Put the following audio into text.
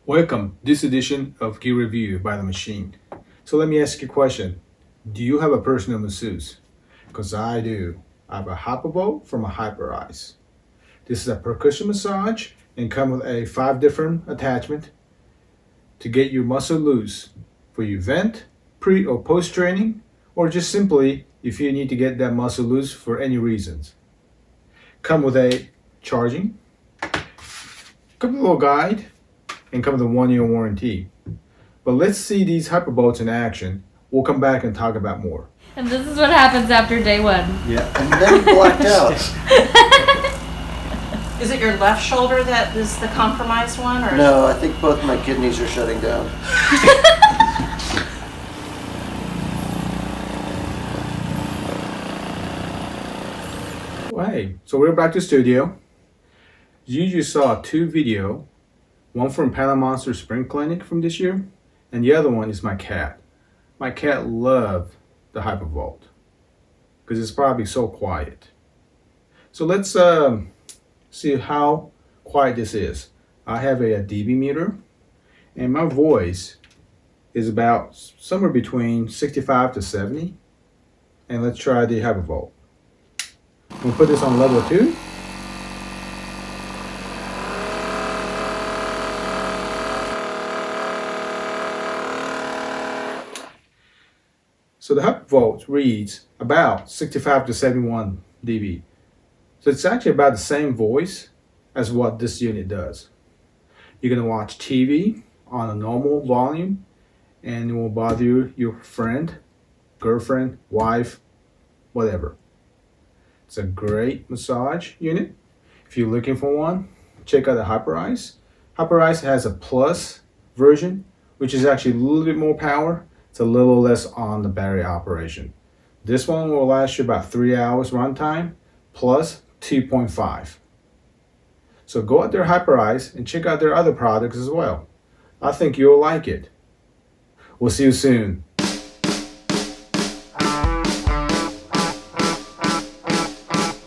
Welcome this edition of Gear Review by the Machine. So let me ask you a question. Do you have a personal masseuse? Because I do. I have a Hypervolt from a Hyperice. This is a percussion massage and comes with a 5 different attachment to get your muscle loose for your vent, pre or post training, or just simply if you need to get that muscle loose for any reasons. Come with a charging, come with a little guide, and come with a 1-year warranty. But let's see these Hypervolts in action. We'll come back and talk about more. And this is what happens after day one. Yeah, and then blacked out. Is it your left shoulder that is the compromised one? Or No, I think both my kidneys are shutting down. Well, hey, so we're back to studio. You just saw 2 videos. One from Panama Monster Spring Clinic from this year, and the other one is my cat. My cat loved the Hypervolt because it's probably so quiet. So let's see how quiet this is. I have a dB meter, and my voice is about somewhere between 65 to 70. And let's try the Hypervolt. We'll put this on level 2. So the Hypervolt reads about 65 to 71 dB. So it's actually about the same voice as what this unit does. You're going to watch TV on a normal volume and it won't bother your friend, girlfriend, wife, whatever. It's a great massage unit. If you're looking for one, check out the Hyperice. Hyperice has a plus version, which is actually a little bit more power. It's a little less on the battery operation. This one will last you about 3 hours runtime plus 2.5. So go out there Hyperice and check out their other products as well. I think you'll like it. We'll see you soon.